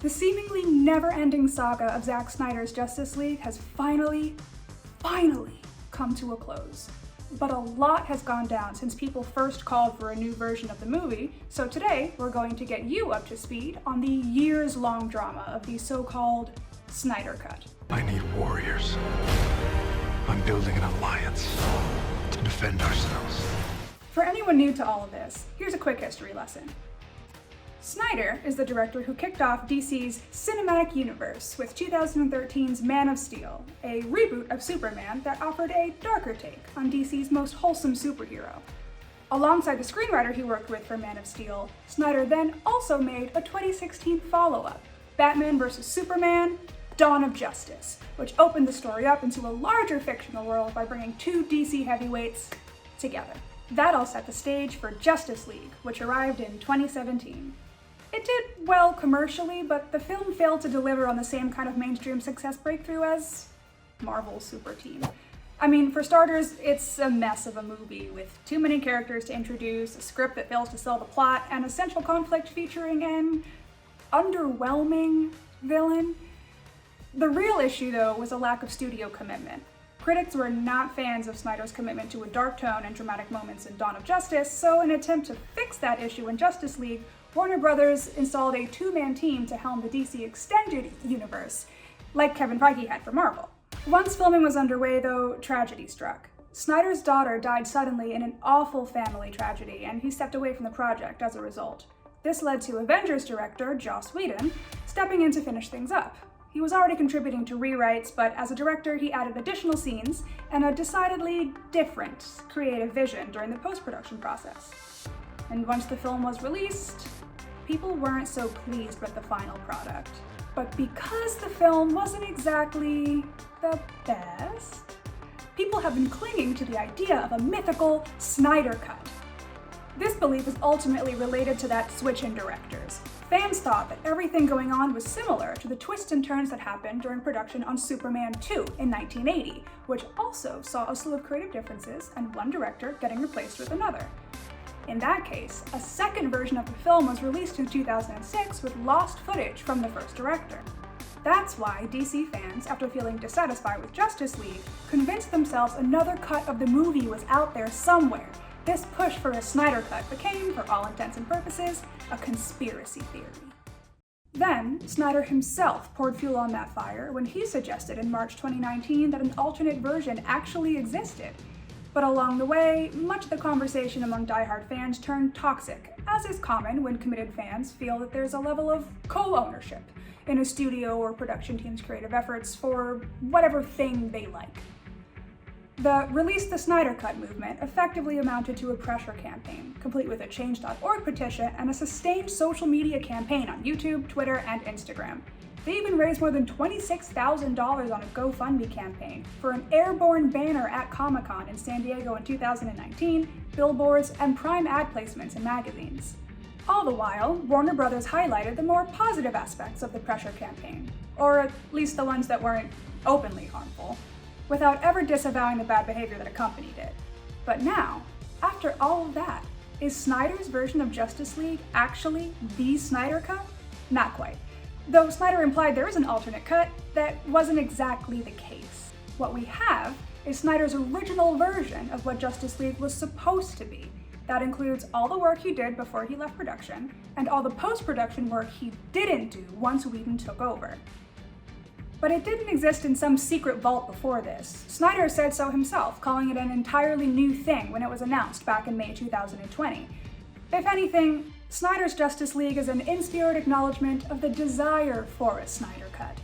The seemingly never-ending saga of Zack Snyder's Justice League has finally come to a close. But a lot has gone down since people first called for a new version of the movie, so today we're going to get you up to speed on the years-long drama of the so-called Snyder Cut. I need warriors. I'm building an alliance to defend ourselves. For anyone new to all of this, here's a quick history lesson. Snyder is the director who kicked off DC's cinematic universe with 2013's Man of Steel, a reboot of Superman that offered a darker take on DC's most wholesome superhero. Alongside the screenwriter he worked with for Man of Steel, Snyder then also made a 2016 follow-up, Batman vs. Superman: Dawn of Justice, which opened the story up into a larger fictional world by bringing two DC heavyweights together. That all set the stage for Justice League, which arrived in 2017. It did well commercially, but the film failed to deliver on the same kind of mainstream success breakthrough as Marvel's Super Team. I mean, for starters, it's a mess of a movie with too many characters to introduce, a script that fails to sell the plot, and a central conflict featuring an underwhelming villain. The real issue, though, was a lack of studio commitment. Critics were not fans of Snyder's commitment to a dark tone and dramatic moments in Dawn of Justice, so in an attempt to fix that issue in Justice League, Warner Brothers installed a two-man team to helm the DC Extended Universe, like Kevin Feige had for Marvel. Once filming was underway, though, tragedy struck. Snyder's daughter died suddenly in an awful family tragedy, and he stepped away from the project as a result. This led to Avengers director Joss Whedon stepping in to finish things up. He was already contributing to rewrites, but as a director, he added additional scenes and a decidedly different creative vision during the post-production process. And once the film was released, people weren't so pleased with the final product. But because the film wasn't exactly the best, people have been clinging to the idea of a mythical Snyder Cut. This belief is ultimately related to that switch in directors. Fans thought that everything going on was similar to the twists and turns that happened during production on Superman 2 in 1980, which also saw a slew of creative differences and one director getting replaced with another. In that case, a second version of the film was released in 2006 with lost footage from the first director. That's why DC fans, after feeling dissatisfied with Justice League, convinced themselves another cut of the movie was out there somewhere. This push for a Snyder Cut became, for all intents and purposes, a conspiracy theory. Then, Snyder himself poured fuel on that fire when he suggested in March 2019 that an alternate version actually existed. But along the way, much of the conversation among diehard fans turned toxic, as is common when committed fans feel that there's a level of co-ownership in a studio or production team's creative efforts for whatever thing they like. The Release the Snyder Cut movement effectively amounted to a pressure campaign, complete with a Change.org petition and a sustained social media campaign on YouTube, Twitter, and Instagram. They even raised more than $26,000 on a GoFundMe campaign for an airborne banner at Comic-Con in San Diego in 2019, billboards, and prime ad placements in magazines. All the while, Warner Brothers highlighted the more positive aspects of the pressure campaign, or at least the ones that weren't openly harmful, without ever disavowing the bad behavior that accompanied it. But now, after all of that, is Snyder's version of Justice League actually the Snyder Cut? Not quite. Though Snyder implied there is an alternate cut, that wasn't exactly the case. What we have is Snyder's original version of what Justice League was supposed to be. That includes all the work he did before he left production, and all the post-production work he didn't do once Whedon took over. But it didn't exist in some secret vault before this. Snyder said so himself, calling it an entirely new thing when it was announced back in May 2020. If anything, Snyder's Justice League is an in-spirit acknowledgement of the desire for a Snyder Cut.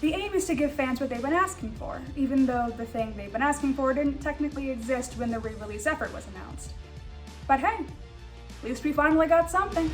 The aim is to give fans what they've been asking for, even though the thing they've been asking for didn't technically exist when the re-release effort was announced. But hey, at least we finally got something.